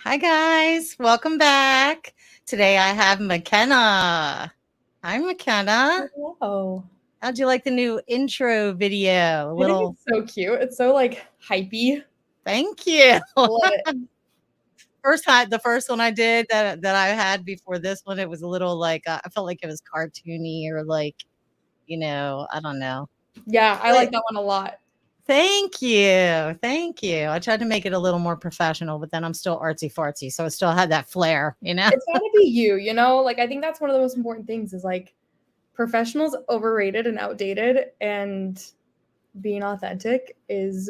Hi, guys. Welcome back. Today I have McKenna. Hi, McKenna. Hello. How'd you like the new intro video? I think it's so cute. It's so like hypey. Thank you. Love it. The first one I did that I had before this one, it was a little like I felt like it was cartoony or like, I don't know. Yeah, I like that one a lot. Thank you. Thank you. I tried to make it a little more professional, but then I'm still artsy fartsy. So it still had that flair, It's gotta be you, Like I think that's one of the most important things is like professionals overrated and outdated, and being authentic is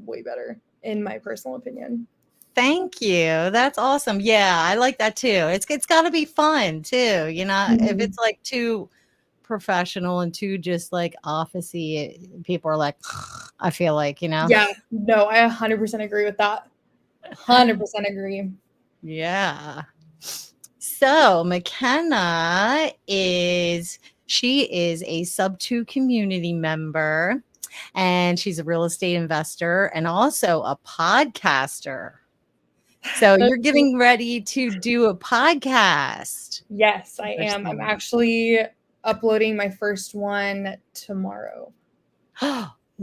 way better, in my personal opinion. Thank you. That's awesome. Yeah, I like that too. It's got to be fun too. If it's like too professional and too just like officey, people are like, I feel like, Yeah, no, I 100% agree with that. 100% agree. Yeah. So McKenna she is a Subto community member, and she's a real estate investor and also a podcaster. So you're getting ready to do a podcast. Yes, I am. I'm actually uploading my first one tomorrow.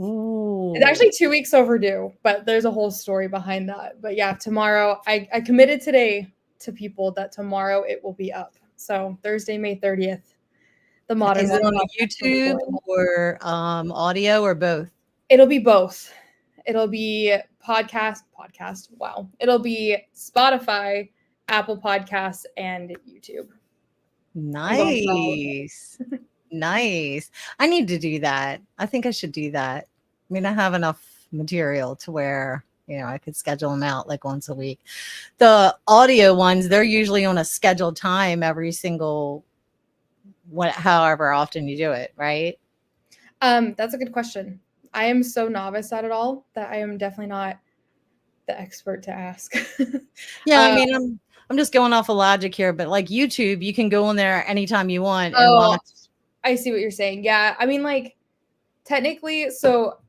Ooh. It's actually 2 weeks overdue, but there's a whole story behind that. But yeah, tomorrow, I committed today to people that tomorrow it will be up. So Thursday, May 30th, the Modern Is it Wealth on YouTube or audio or both? It'll be both. It'll be podcast. Wow. It'll be Spotify, Apple Podcasts, and YouTube. Nice. Nice. I need to do that. I think I should do that. I mean, I have enough material to where, I could schedule them out like once a week. The audio ones, they're usually on a scheduled time every single however often you do it, right? That's a good question. I am so novice at it all that I am definitely not the expert to ask. Yeah, I mean, I'm just going off of logic here, but like YouTube, you can go in there anytime you want and watch. I see what you're saying. Yeah, I mean, like technically, so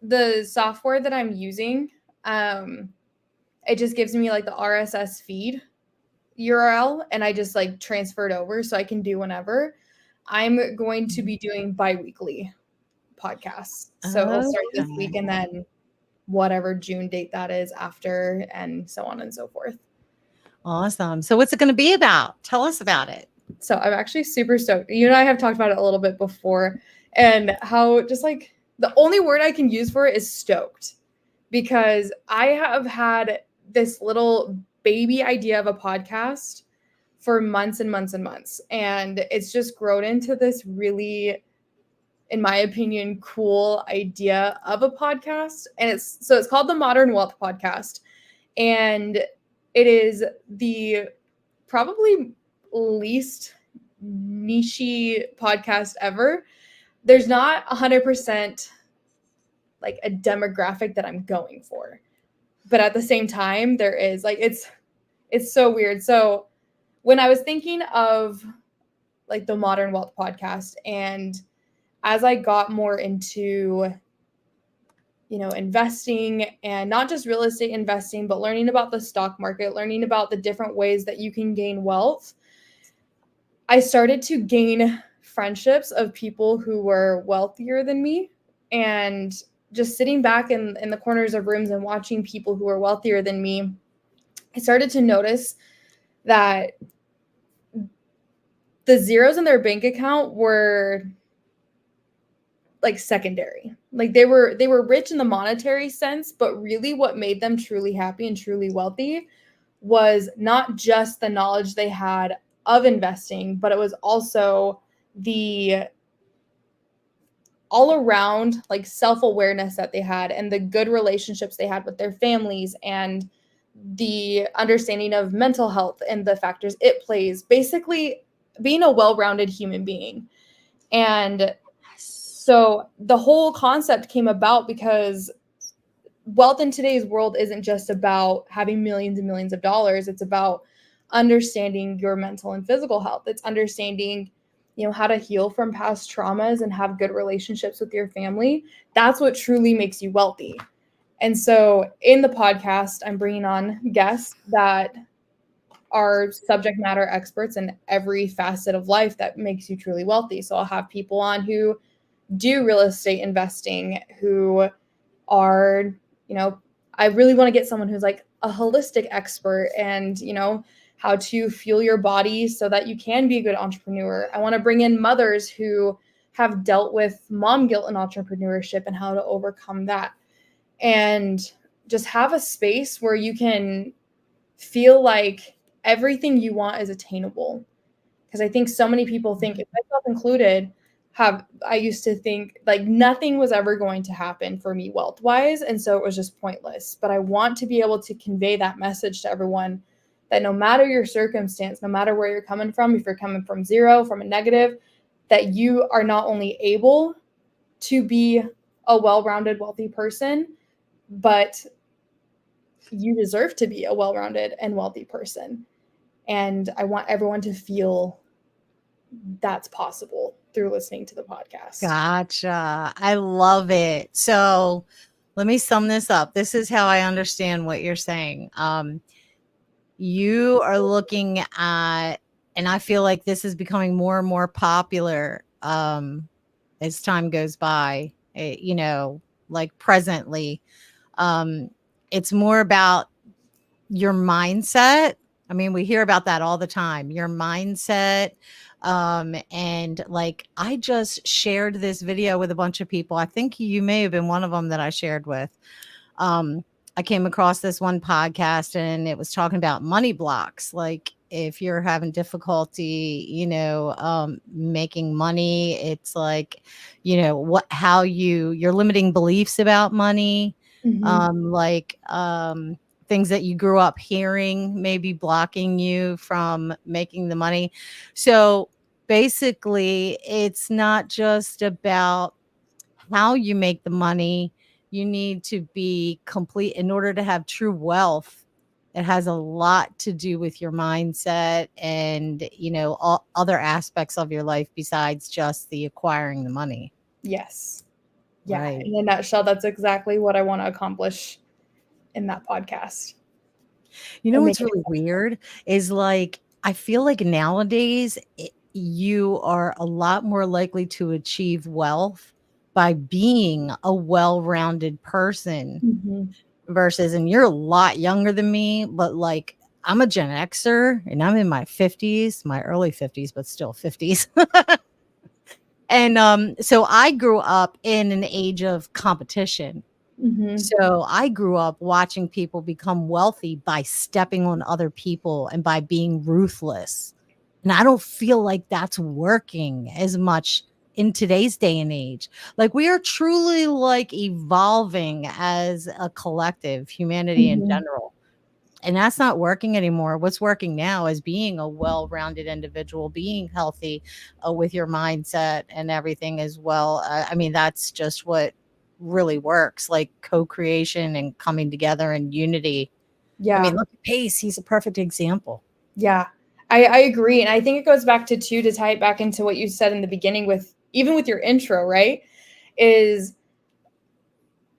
the software that I'm using, it just gives me like the RSS feed URL, and I just like transfer it over so I can do whenever. I'm going to be doing bi-weekly podcasts, so it'll start this week and then whatever June date that is after, and so on and so forth. Awesome. So what's it going to be about? Tell us about it. So I'm actually super stoked. You and I have talked about it a little bit before, and how just like the only word I can use for it is stoked, because I have had this little baby idea of a podcast for months and months and months, and it's just grown into this really, in my opinion, cool idea of a podcast. And it's called the Modern Wealth Podcast, and it is the probably least niche podcast ever. There's not 100% like a demographic that I'm going for, but at the same time there is, like, it's so weird. So when I was thinking of like the Modern Wealth Podcast, and as I got more into investing, and not just real estate investing, but learning about the stock market, learning about the different ways that you can gain wealth, I started to gain friendships of people who were wealthier than me, and just sitting back in the corners of rooms and watching people who were wealthier than me, I started to notice that the zeros in their bank account were like secondary. Like they were rich in the monetary sense, but really what made them truly happy and truly wealthy was not just the knowledge they had of investing, but it was also the all around like self-awareness that they had, and the good relationships they had with their families, and the understanding of mental health and the factors it plays, basically being a well-rounded human being. And so the whole concept came about because wealth in today's world isn't just about having millions and millions of dollars. It's about understanding your mental and physical health. It's understanding, how to heal from past traumas and have good relationships with your family. That's what truly makes you wealthy. And so in the podcast, I'm bringing on guests that are subject matter experts in every facet of life that makes you truly wealthy. So I'll have people on who do real estate investing, who are, I really want to get someone who's like a holistic expert and, how to fuel your body so that you can be a good entrepreneur. I want to bring in mothers who have dealt with mom guilt in entrepreneurship and how to overcome that. And just have a space where you can feel like everything you want is attainable. Because I think so many people think, myself included, I used to think like nothing was ever going to happen for me wealth wise. And so it was just pointless. But I want to be able to convey that message to everyone that no matter your circumstance, no matter where you're coming from, if you're coming from zero, from a negative, that you are not only able to be a well-rounded, wealthy person, but you deserve to be a well-rounded and wealthy person. And I want everyone to feel that's possible through listening to the podcast. Gotcha. I love it. So let me sum this up. This is how I understand what you're saying. You are looking at, and I feel like this is becoming more and more popular as time goes by, like presently. It's more about your mindset. I mean, we hear about that all the time, your mindset. And like, I just shared this video with a bunch of people. I think you may have been one of them that I shared with. I came across this one podcast and it was talking about money blocks. Like, if you're having difficulty, making money, it's like, how your limiting beliefs about money, things that you grew up hearing maybe blocking you from making the money. So basically, it's not just about how you make the money. You need to be complete in order to have true wealth. It has a lot to do with your mindset and, all other aspects of your life besides just the acquiring the money. Yes. Yeah. Right. In a nutshell, that's exactly what I want to accomplish in that podcast. You know what's really weird is like, I feel like nowadays you are a lot more likely to achieve wealth by being a well-rounded person versus, and you're a lot younger than me, but like I'm a Gen Xer and I'm in my 50s, my early 50s, but still 50s. And so I grew up in an age of competition. So I grew up watching people become wealthy by stepping on other people and by being ruthless. And I don't feel like that's working as much in today's day and age. Like, we are truly like evolving as a collective, humanity in general. And that's not working anymore. What's working now is being a well-rounded individual, being healthy with your mindset and everything as well. I mean, that's just what really works, like co-creation and coming together and unity. Yeah. I mean, look at Pace. He's a perfect example. Yeah, I agree. And I think it goes back to tie it back into what you said in the beginning with your intro, right? Is,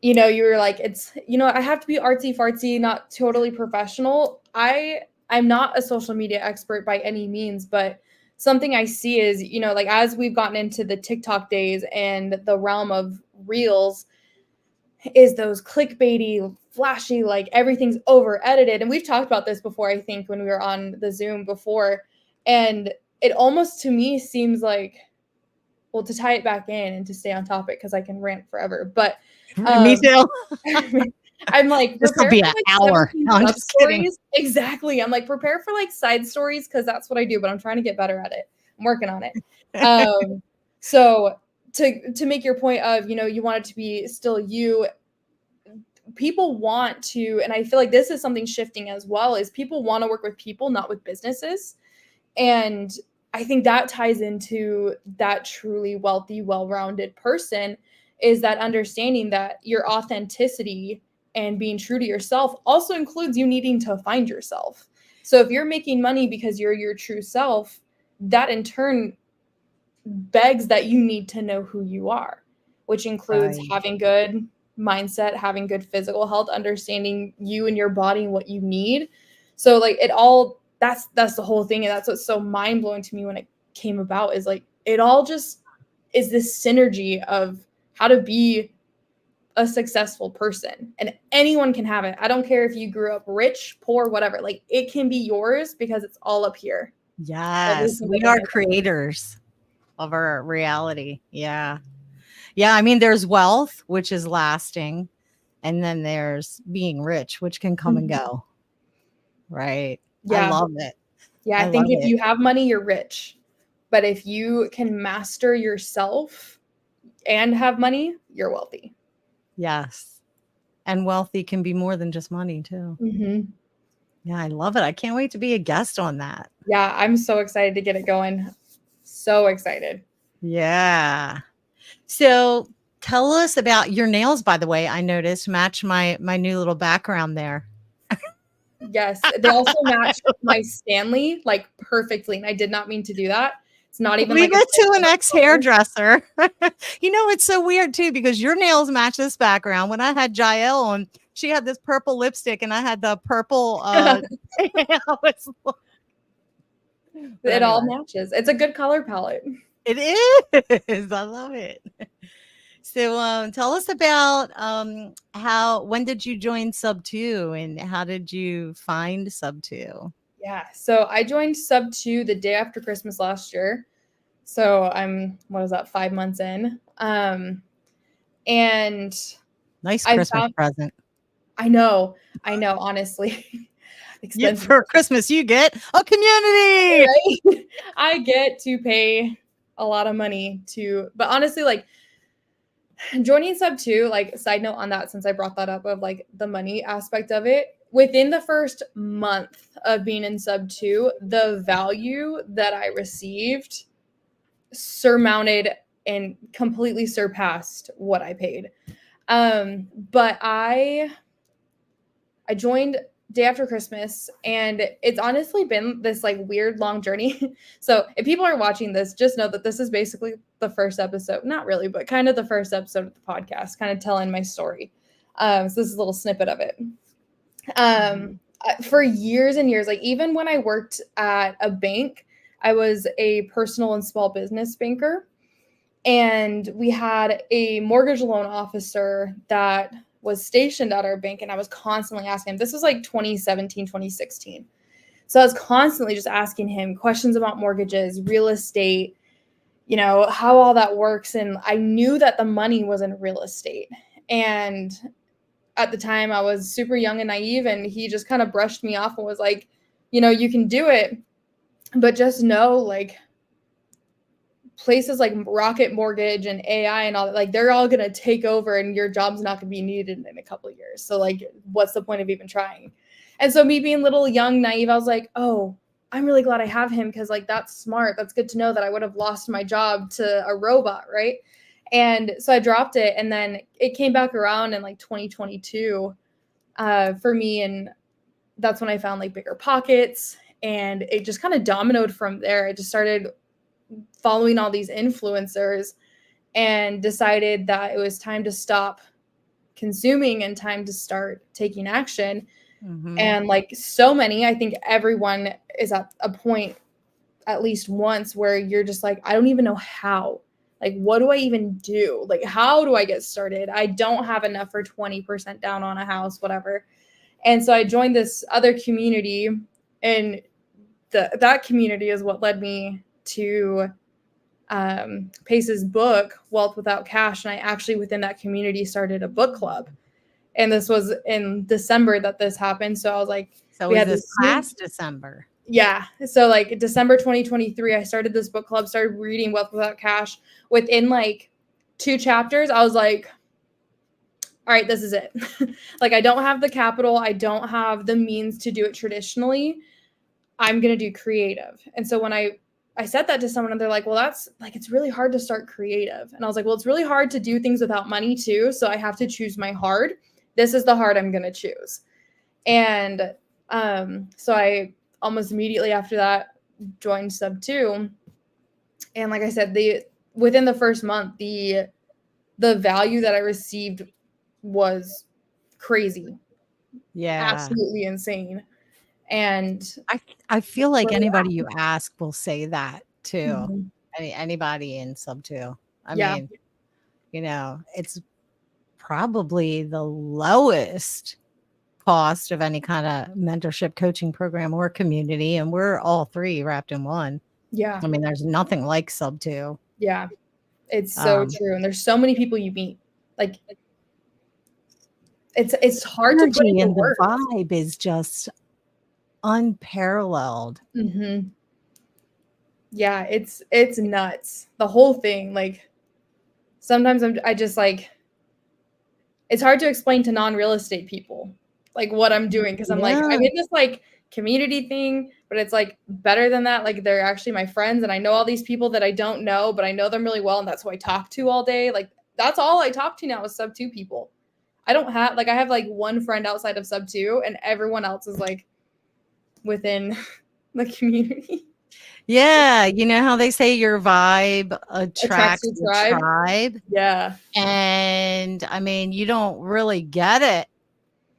you were like, it's, I have to be artsy fartsy, not totally professional. I'm not a social media expert by any means, but something I see is, like as we've gotten into the TikTok days and the realm of reels, is those clickbaity, flashy, like everything's over edited. And we've talked about this before, I think, when we were on the Zoom before. And it almost to me seems like, well, to tie it back in and to stay on topic, because I can rant forever. But Me too. I'm like, this will be an hour. No, I'm just kidding. Stories. Exactly. I'm like, prepare for like side stories, because that's what I do, but I'm trying to get better at it. I'm working on it. So to make your point of, you want it to be still you, people want to, and I feel like this is something shifting as well, is people want to work with people, not with businesses. And I think that ties into that truly wealthy, well-rounded person, is that understanding that your authenticity and being true to yourself also includes you needing to find yourself. So if you're making money because you're your true self, that in turn begs that you need to know who you are, which includes having good mindset, having good physical health, understanding you and your body and what you need. So like it all, that's the whole thing. And that's what's so mind blowing to me when it came about, is like, it all just is this synergy of how to be a successful person, and anyone can have it. I don't care if you grew up rich, poor, whatever, like it can be yours because it's all up here. Yes, we are creators of our reality. Yeah. Yeah. I mean, there's wealth, which is lasting. And then there's being rich, which can come and go. Right. I Yeah. love it. Yeah. I think if you have money, you're rich. But if you can master yourself and have money, you're wealthy. Yes. And wealthy can be more than just money too. Mm-hmm. Yeah, I love it. I can't wait to be a guest on that. Yeah, I'm so excited to get it going. So excited. Yeah. So tell us about your nails, by the way. I noticed match my new little background there. Yes. They also match my Stanley like perfectly. And I did not mean to do that. It's not even Leave like it to an ex-hairdresser. You know, it's so weird too, because your nails match this background. When I had Jael on, she had this purple lipstick and I had the purple it all matches. It's a good color palette. It is. I love it. So tell us about when did you join Subto and how did you find Subto? Yeah. So I joined Subto the day after Christmas last year. So I'm, what is that, 5 months in? And nice Christmas present. I know, honestly. Expensive. For Christmas, you get a community. Right? I get to pay a lot of money but honestly, like joining Subto, like side note on that, since I brought that up of like the money aspect of it, within the first month of being in Subto, the value that I received surmounted and completely surpassed what I paid. But I joined day after Christmas, and it's honestly been this like weird long journey. So if people are watching this, just know that this is basically the first episode, not really, but kind of the first episode of the podcast, kind of telling my story. So this is a little snippet of it. For years and years, like even when I worked at a bank, I was a personal and small business banker, and we had a mortgage loan officer that was stationed at our bank, and I was constantly asking him, this was like 2017, 2016. So I was constantly just asking him questions about mortgages, real estate, you know, how all that works. And I knew that the money was in real estate. And at the time I was super young and naive, and he just kind of brushed me off and was like, you know, you can do it, but just know like places like Rocket Mortgage and AI and all that, like they're all going to take over and your job's not going to be needed in a couple of years. So like, what's the point of even trying? And so me being little, young, naive, I was like, oh, I'm really glad I have him, because like, that's smart. That's good to know that I would have lost my job to a robot. Right. And so I dropped it, and then it came back around in like 2022 for me. And that's when I found like Bigger Pockets, and it just kind of dominoed from there. I just started following all these influencers and decided that it was time to stop consuming and time to start taking action. Mm-hmm. And like so many, I think everyone is at a point at least once where you're just like, I don't even know how. Like, what do I even do? Like, how do I get started? I don't have enough for 20% down on a house, whatever. And so I joined this other community, and that community is what led me to Pace's book, Wealth Without Cash. And I actually, within that community, started a book club. And this was in December that this happened. So I was like, so we had this last December. Yeah. So like December 2023, I started this book club, started reading Wealth Without Cash. Within like 2 chapters, I was like, all right, this is it. Like, I don't have the capital. I don't have the means to do it traditionally. I'm going to do creative. And so when I said that to someone, and they're like, well, that's like, it's really hard to start creative. And I was like, well, it's really hard to do things without money too. So I have to choose my hard. This is the hard I'm going to choose. And so I almost immediately after that joined Subto. And like I said, within the first month, the value that I received was crazy, Yeah. absolutely insane. And I I feel like where we're anybody you ask will say that at. too. Mhm. Anybody in Subto. I Yeah. mean, it's probably the lowest cost of any kind of mentorship coaching program or community, and we're all three wrapped in one. Yeah. I mean, there's nothing like Subto. Yeah. It's so Um, true. And there's so many people you meet. Like it's hard to put Energy into and the words. vibe is just unparalleled. Mhm. Yeah, it's nuts. The whole thing, like sometimes I just like it's hard to explain to non-real estate people like what I'm doing because I'm like I'm Yeah. in this like community thing, but it's like better than that. Like they're actually my friends and I know all these people that I don't know, but I know them really well and that's who I talk to all day. Like that's all I talk to now is sub 2 people. I don't have like I have like one friend outside of sub 2 and everyone else is like within the community. Yeah, you know how they say your vibe Attracts attracts your the tribe. tribe? Yeah. And I mean, you don't really get it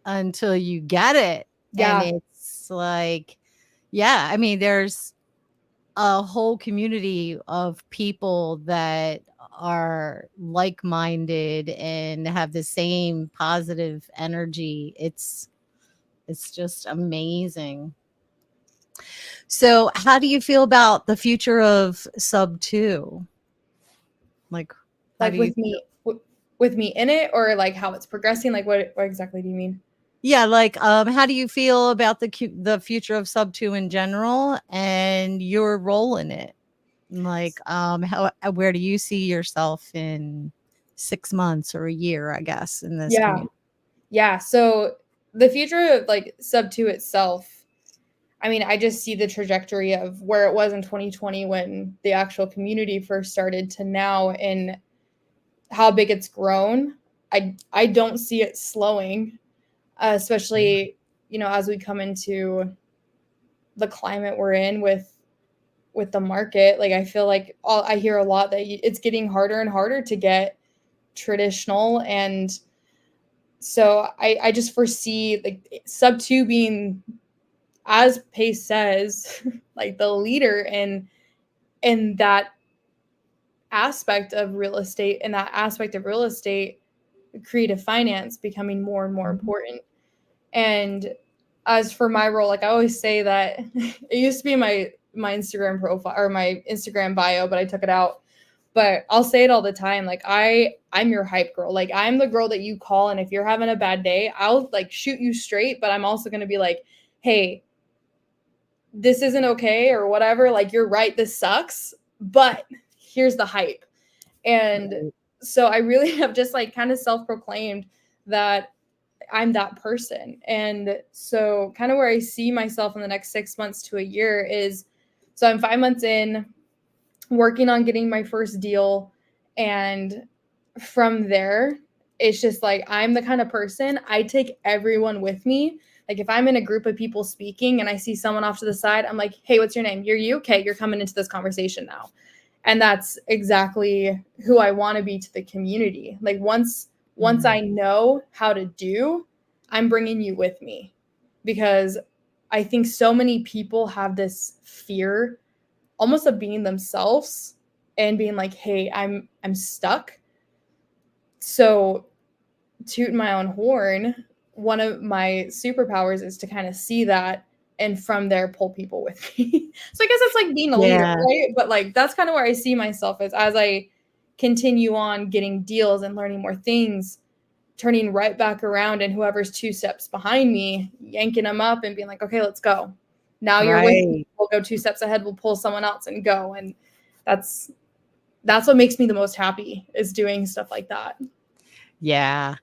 until you get it. And Yeah. it's like, yeah, I mean, there's a whole community of people that are like-minded and have the same positive energy. It's just amazing. So, how do you feel about the future of Sub 2? Like, how Like do you with me in it or like how it's progressing? Like what exactly do you mean? Yeah, like, how do you feel about the future of Sub 2 in general and your role in it? Like, how where do you see yourself in 6 months or a year, I guess, in this Yeah. community? Yeah. So the future of like sub 2 itself, I mean, I just see the trajectory of where it was in 2020 when the actual community first started to now and how big it's grown. I don't see it slowing, especially, as we come into the climate we're in with the market. Like I feel like I hear a lot that it's getting harder and harder to get traditional and so I just foresee like sub 2 being as Pace says like the leader in that aspect of real estate and that aspect of real estate creative finance becoming more and more important. And as for my role, like I always say that it used to be my Instagram profile or my Instagram bio, but I took it out. But I'll say it all the time. Like I'm your hype girl. Like I'm the girl that you call and if you're having a bad day, I'll like shoot you straight, but I'm also going to be like, "Hey, this isn't okay or whatever. Like you're right, this sucks, but here's the hype." And Right. so I really have just like kind of self-proclaimed that I'm that person. And so kind of where I see myself in the next 6 months to a year is so I'm 5 months in working on getting my first deal and from there it's just like I'm the kind of person I take everyone with me. Like if I'm in a group of people speaking and I see someone off to the side, I'm like, "Hey, what's your name? You're you? Okay, you're coming into this conversation now." And that's exactly who I want to be to the community. Like once Mm. I know how to do, I'm bringing you with me because I think so many people have this fear almost of being themselves and being like, "Hey, I'm stuck." So, toot my own horn, one of my superpowers is to kind of see that and from there pull people with me. So I guess it's like being a leader, Yeah. right? But like that's kind of where I see myself as I continue on getting deals and learning more things, turning right back around and whoever's 2 steps behind me, yanking them up and being like, "Okay, let's go. Now you're with me. Right. We'll go 2 steps ahead, we'll pull someone else and go." And that's that's what makes me the most happy is doing stuff like that. Yeah.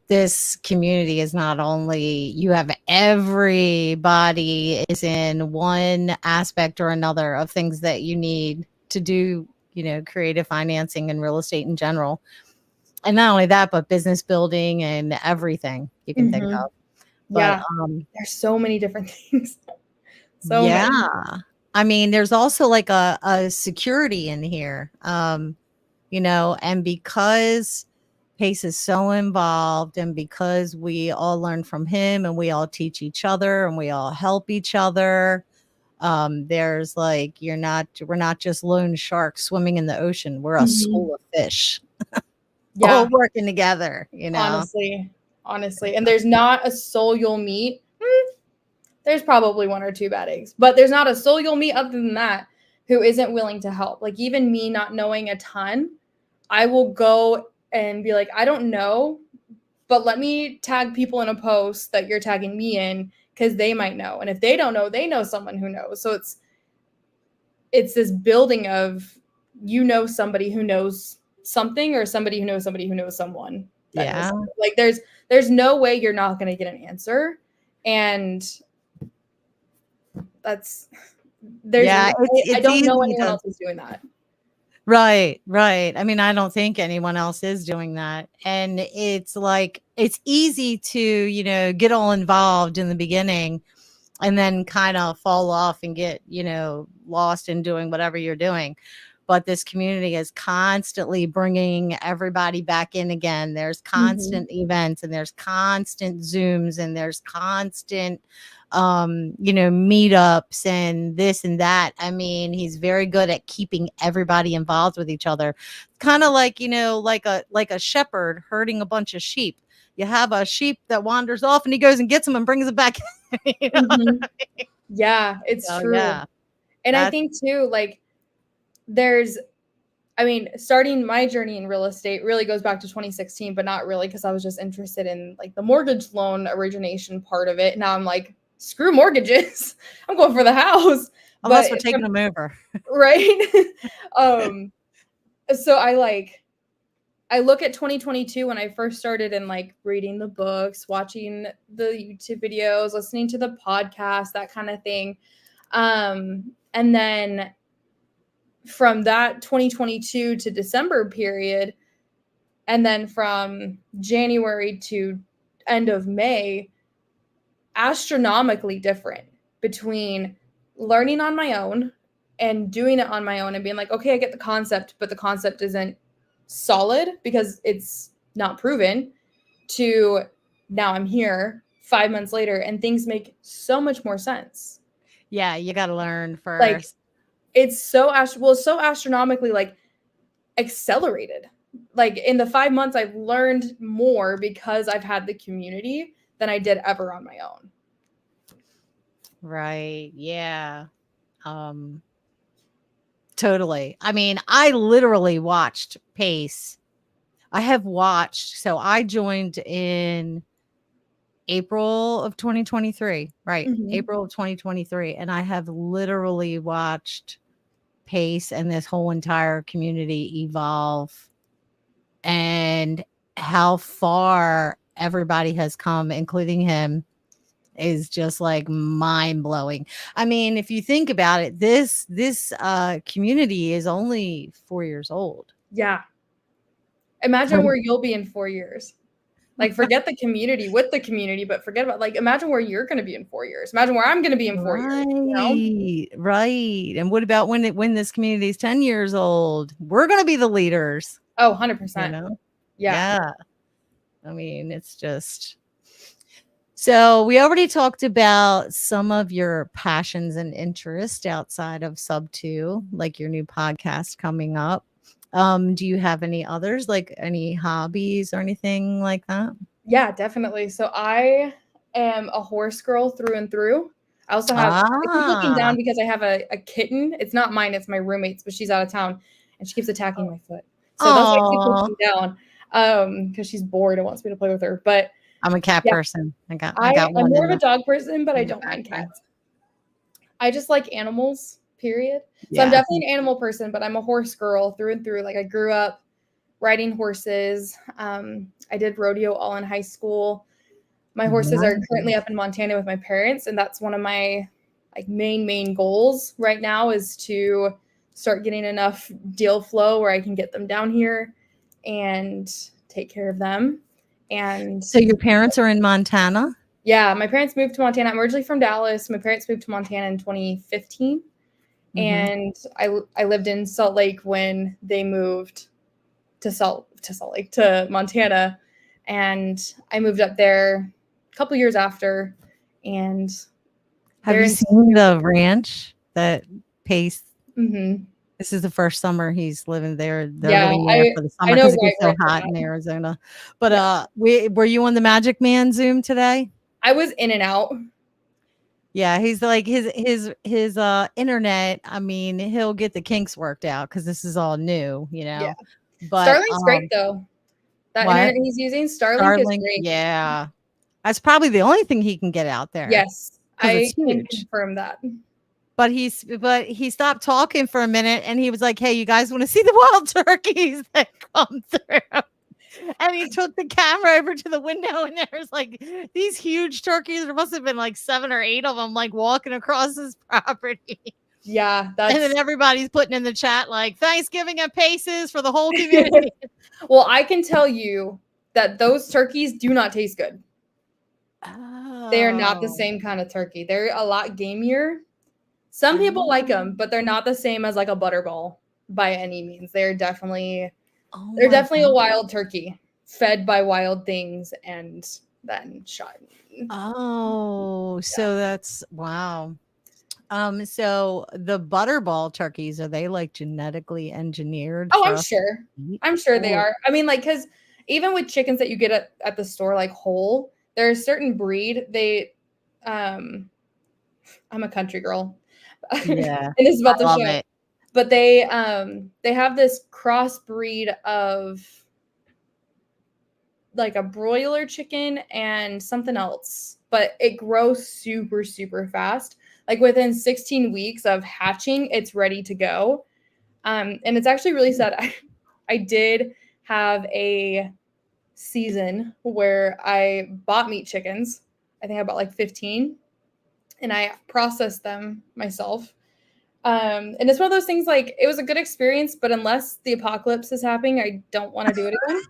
This community is not only you have everybody is in one aspect or another of things that you need to do, creative financing and real estate in general. And not only that, but business building and everything you can think Mhm. of. But Yeah. There's so many different things. So yeah, many. I mean, there's also like a security in here. And because Pace is so involved, and because we all learn from him and we all teach each other and we all help each other, there's like we're not just lone sharks swimming in the ocean. We're a Mhm. school of fish all Yeah, working together, you know. honestly, and there's not a soul you'll meet. There's probably one or two bad eggs, but there's not a soul you'll meet other than that who isn't willing to help. Like even me not knowing a ton, I will go and be like, I don't know, but let me tag people in a post that you're tagging me in because they might know. And if they don't know, they know someone who knows. So it's this building of somebody who knows something or somebody who knows somebody who knows someone that knows Yeah. something. Like there's no way you're not going to get an answer. And that's Yeah, I it's don't know easy anyone to. else is doing that. Right, right. I mean, I don't think anyone else is doing that. And it's like it's easy to, get all involved in the beginning and then kind of fall off and get, lost in doing whatever you're doing. But this community is constantly bringing everybody back in again. There's Mhm. constant events and there's constant Zooms and there's constant meetups and this and that. I mean, he's very good at keeping everybody involved with each other. Kind of like, like a shepherd herding a bunch of sheep. You have a sheep that wanders off and he goes and gets them and brings them back. you know? Mhm. Yeah, it's So true. yeah, And I that's think too, like there's I mean, starting my journey in real estate really goes back to 2016, but not really because I was just interested in like the mortgage loan origination part of it. Now I'm like, screw mortgages. I'm going for the house. unless But we're taking them over. right. um so I look at 2022 when I first started and like reading the books, watching the YouTube videos, listening to the podcast, that kind of thing. And then from that 2022 to December period, and then from January to end of May, astronomically different between learning on my own and doing it on my own and being like, okay, I get the concept, but the concept isn't solid because it's not proven, to now I'm here 5 months later and things make so much more sense. Yeah, you got to learn Like first. it's so so astronomically like accelerated. Like in the 5 months, I've learned more because I've had the community than I did ever on my own. Right. Yeah. Um, totally. I mean, I literally watched Pace. I have watched, so I joined in April of 2023, right? Mhm. April of 2023. And I have literally watched Pace and this whole entire community evolve and how far everybody has come, including him, is just like mind blowing. I mean, if you think about it, this community is only 4 years old. Yeah. Imagine where you'll be in 4 years. Like, forget the community with the community, but forget about like imagine where you're going to be in 4 years. Imagine where I'm going to be in 4 years. You know? Right, right. And what about when this community is 10 years old? We're going to be the leaders, Oh, you 100%. know? Yeah. Yeah. I mean, it's just so we already talked about some of your passions and interests outside of Subto, like your new podcast coming up. Do you have any others, like any hobbies or anything like that? Yeah, definitely. So I am a horse girl through and through. I keep looking Ah, down because I have a kitten. It's not mine, it's my roommate's, but she's out of town and she keeps attacking my foot. So that's why I keep oh, looking down. Because she's bored and wants me to play with her. But I'm a cat yeah, person. I got I'm one more in of a dog person, but I the don't mind background. cats. I just like animals, period. So I'm Yeah. definitely an animal person, but I'm a horse girl through and through. Like I grew up riding horses. I did rodeo all in high school. My horses are currently Nice. up in Montana with my parents, and that's one of my like main goals right now is to start getting enough deal flow where I can get them down here and take care of them. And So your parents are in Montana? yeah, my parents moved to Montana. I'm originally from Dallas. My parents moved to Montana in 2015, Mhm. and I lived in Salt Lake when they moved to Montana, and I moved up there a couple years after, and Have you seen the ranch that Pace? Mm-hmm. This is the first summer he's living there. They're Yeah, living there for the I summer know because it White gets so Ranch a hot lot. in Arizona. But Yeah. were you on the Magic Man Zoom today? I was in and out. Yeah, he's like his internet. I mean, he'll get the kinks worked out because this is all new, you Yeah. know. But Starlink's great though. That what? internet he's using, Starlink is Starlink, great. yeah. That's probably the only thing he can get out there Yes, because it's I can huge. confirm that. But he stopped talking for a minute and he was like, "Hey, you guys want to see the wild turkeys that come through?" And he took the camera over to the window and there's like these huge turkeys. There must have been like 7 or 8 of them like walking across his property. Yeah, And then that's everybody's putting in the chat like Thanksgiving at Paces for the whole community. well, I can tell you that those turkeys do not taste good. They are not the Oh. same kind of turkey. They're a lot gamier. Some people like them, but they're not the same as like a butterball by any means. Oh They're my definitely a God. wild turkey, fed by wild things and then shot. Oh, Yeah. so that's wow. So the butterball turkeys, are they like genetically engineered Oh, for I'm us sure. to eat? I'm sure they Or are. I mean, like, because even with chickens that you get at the store, like whole, there's a certain breed. I'm a country girl, and yeah, this is about I the love show. it. But they have this crossbreed of like a broiler chicken and something else, but it grows super, super fast. Like within 16 weeks of hatching, it's ready to go. And it's actually really sad. I did have a season where I bought meat chickens. I think I bought like 15 and I processed them myself. And it's one of those things like it was a good experience, but unless the apocalypse is happening, I don't want to do it again.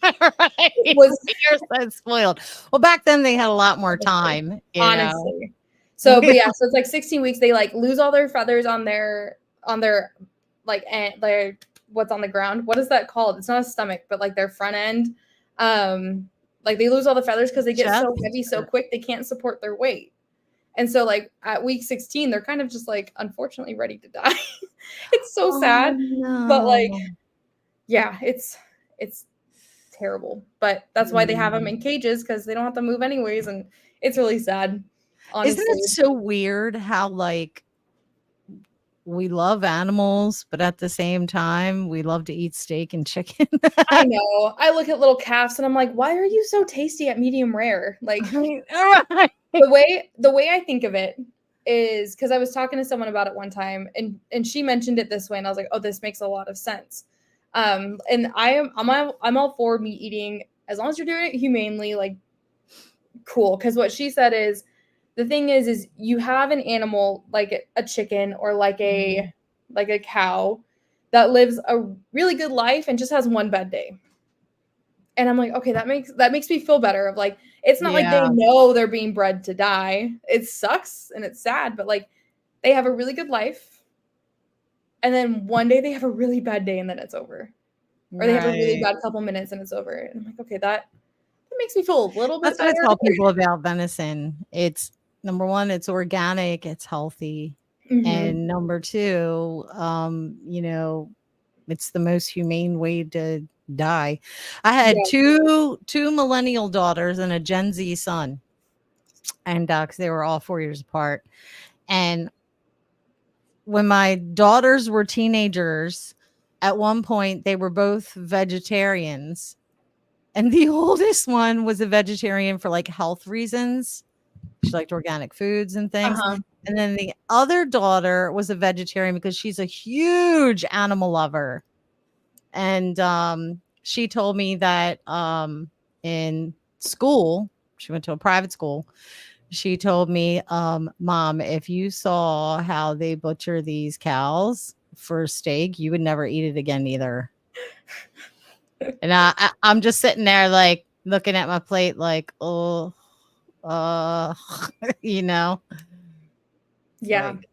Right. It was You're so spoiled. Well, back then they had a lot more time, you know. honestly. So, but yeah, so it's like 16 weeks. They like lose all their feathers on their like their what's on the ground. What is that called? It's not a stomach, but like their front end. Like they lose all the feathers because they get so Chest heavy so or- quick they can't support their weight. And so like at week 16, they're kind of just like unfortunately ready to die. It's so Oh sad. But like, no. yeah, it's terrible. But that's why they have them in cages because they don't have to move anyways. And it's really sad, Isn't honestly. it so weird how like we love animals, but at the same time we love to eat steak and chicken? I know. I look at little calves and I'm like, why are you so tasty at medium rare? Like Right. the way I think of it is because I was talking to someone about it one time and she mentioned it this way and I was like, oh, this makes a lot of sense. And I'm all for meat eating as long as you're doing it humanely, like cool. Because what she said is the thing is you have an animal like a chicken or like a cow that lives a really good life and just has one bad day. And I'm like, okay, that makes me feel better of like it's not like they Yeah. know they're being bred to die. It sucks and it's sad, but like they have a really good life. And then one day they have a really bad day and then it's over. Or they have a really Right. bad couple minutes and it's over. And I'm like, okay, that makes me feel a little bit That's what I better. tell people about venison. It's number one, it's organic, it's healthy. Mhm. And number two, you know, it's the most humane way to die. I had Yeah. two millennial daughters and a Gen Z son, and because they were all 4 years apart. And when my daughters were teenagers, at one point they were both vegetarians, and the oldest one was a vegetarian for like health reasons. She liked organic foods and things. Uh-huh. And then the other daughter was a vegetarian because she's a huge animal lover. And she told me that in school, she went to a private school. She told me, Mom, if you saw how they butcher these cows for steak, you would never eat it again either. And I'm just sitting there like looking at my plate like, oh, uh, you know, it's Yeah. like,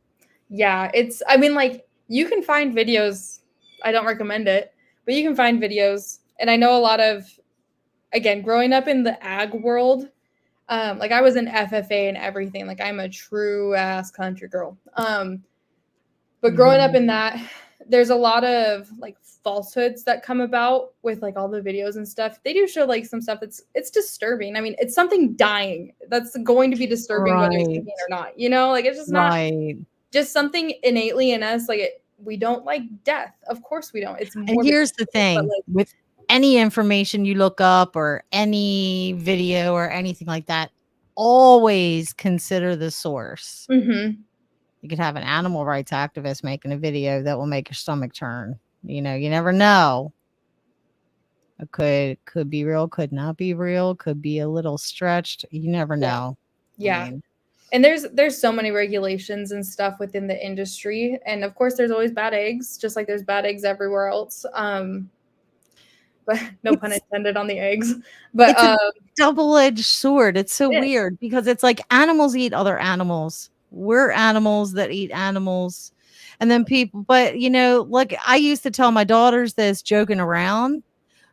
Yeah. I mean, like, you can find videos. I don't recommend it, but you can find videos. And I know a lot of, again, growing up in the ag world, like I was in FFA and everything. Like I'm a true ass country girl. But growing up in that, there's a lot of like falsehoods that come about with like all the videos and stuff. They do show like some stuff it's disturbing. I mean, it's something dying that's going to be disturbing whether you're thinking or not. You know, like it's just not just something innately in us. Like we don't like death. Of course we don't. It's more. And here's the thing with any information you look up or any video or anything like that, always consider the source. You could have an animal rights activist making a video that will make your stomach turn. You know, you never know. It could be real, could not be real, could be a little stretched. You never know. Yeah. I mean, and there's so many regulations and stuff within the industry. And of course there's always bad eggs, just like there's bad eggs everywhere else. But no pun intended on the eggs. But it's a double-edged sword. It's so weird because it's like animals eat other animals. We're animals that eat animals. And then people, but you know, like I used to tell my daughters this joking around,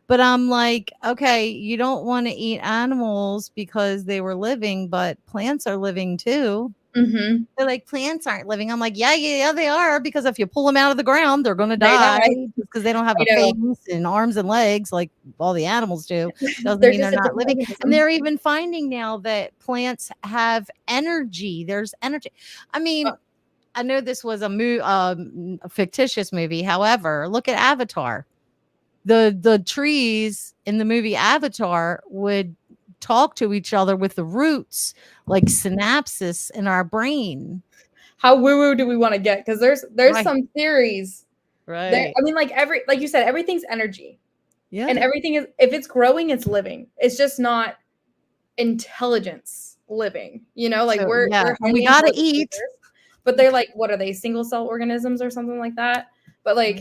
but I'm like, okay, you don't want to eat animals because they were living, but plants are living too. They're like, plants aren't living. I'm like, yeah, they are. Because if you pull them out of the ground, they're going to die because they don't have a face and arms and legs like all the animals do. Doesn't mean they're not living. And they're even finding now that plants have energy. There's energy. I mean, I know this was a fictitious movie. However, look at Avatar. The trees in the movie Avatar would talk to each other with the roots, like synapses in our brain. How woo-woo do we want to get? Because there's some theories. I mean, like you said, everything's energy. Yeah. And everything is, if it's growing, it's living. It's just not intelligence living. You know, like we're we gotta eat. But they're like, what are they? Single cell organisms or something like that. But like,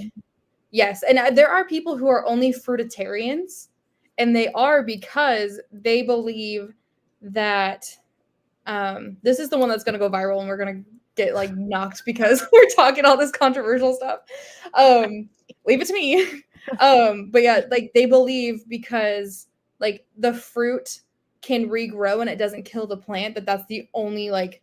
yes. And there are people who are only fruitarians. And they are because they believe that this is the one that's going to go viral and we're going to get like knocked because we're talking all this controversial stuff. Leave it to me. But yeah, like they believe because like the fruit can regrow and it doesn't kill the plant, that's the only like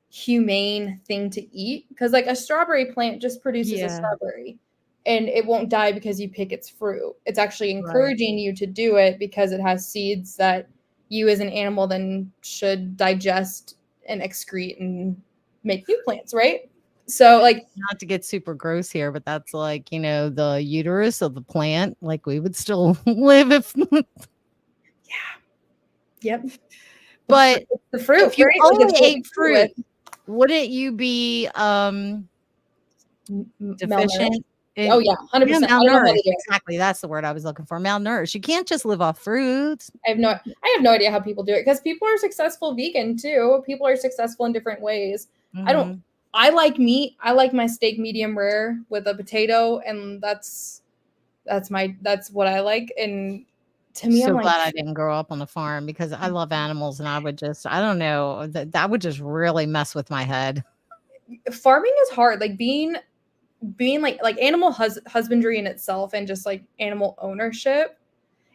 humane thing to eat. Because like a strawberry plant just produces a strawberry. And it won't die because you pick its fruit. It's actually encouraging you to do it because it has seeds that you as an animal then should digest and excrete and make new plants, right? So like, not to get super gross here, but that's like, you know, the uterus of the plant. Like we would still live if Yep. But the fruit, if you only ate fruit, wouldn't you be deficient? Oh yeah, 100%. Malnourished. Exactly, that's the word I was looking for. Malnourished. You can't just live off fruits. I have no idea how people do it because people are successful vegan too. People are successful in different ways. I like meat. I like my steak medium rare with a potato, and that's what I like. And to me, I'm like, glad I didn't grow up on a farm because I love animals, and I would just, I don't know, that would just really mess with my head. Farming is hard. Like being like animal husbandry in itself and just like animal ownership,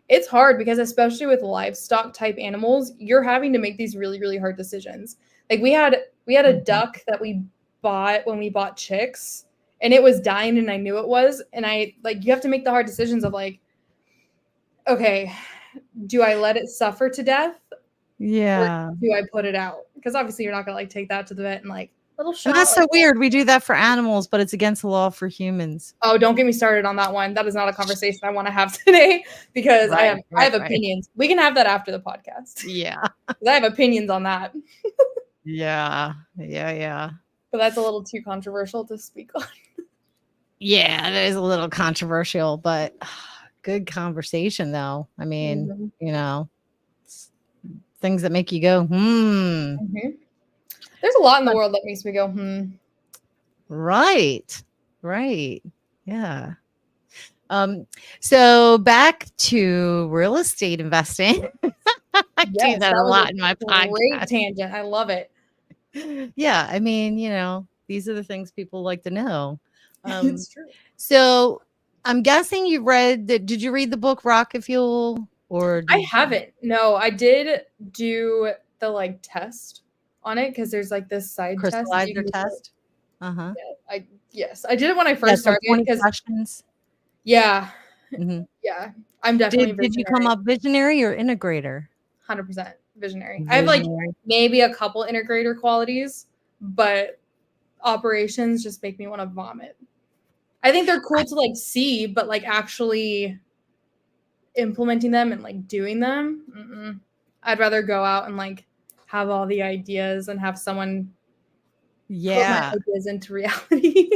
it's hard because especially with livestock type animals, you're having to make these really, really hard decisions. Like we had a duck that we bought when we bought chicks and it was dying and I knew it was. And you have to make the hard decisions of like, okay, do I let it suffer to death? Yeah. Or do I put it out? Because obviously you're not gonna like take that to the vet and like little shot. And that's so weird. We do that for animals, but it's against the law for humans. Oh, don't get me started on that one. That is not a conversation I want to have today because I have opinions. We can have that after the podcast. Yeah. I have opinions on that. Yeah. But that's a little too controversial to speak on. Yeah, it is a little controversial, but good conversation though. I mean, you know, things that make you go, There's a lot in the world that makes me go, Right. Yeah. So back to real estate investing. I do that a lot in my podcast. Great tangent. I love it. Yeah. I mean, you know, these are the things people like to know. It's true. So I'm guessing you read the did you read the book Rocket Fuel or I did you haven't. No, I did do the like test on it because there's like this side test. You crystallizer can do test? Uh-huh. it. I yes, I did it when I Yeah, first it's like started 20 because questions. yeah, Mhm. yeah, I'm definitely Did you come visionary. up visionary or integrator? 100% visionary. I have like Visionary. maybe a couple integrator qualities, but operations just make me want to vomit. I think they're I cool to like see, but like actually implementing them and like doing them, I'd rather go out and like have all the ideas and have someone put my Yeah. ideas into reality.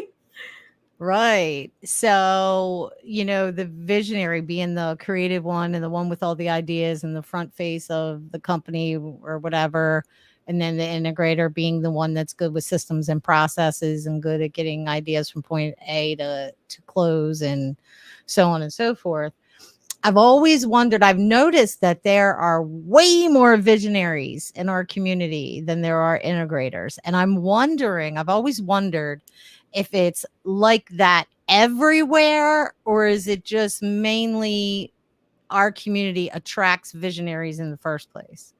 Right. So, the visionary being the creative one and the one with all the ideas and the front face of the company or whatever. And then the integrator being the one that's good with systems and processes and good at getting ideas from point A to close and so on and so forth. I've always wondered, I've noticed that there are way more visionaries in our community than there are integrators. And I've always wondered if it's like that everywhere or is it just mainly our community attracts visionaries in the first place?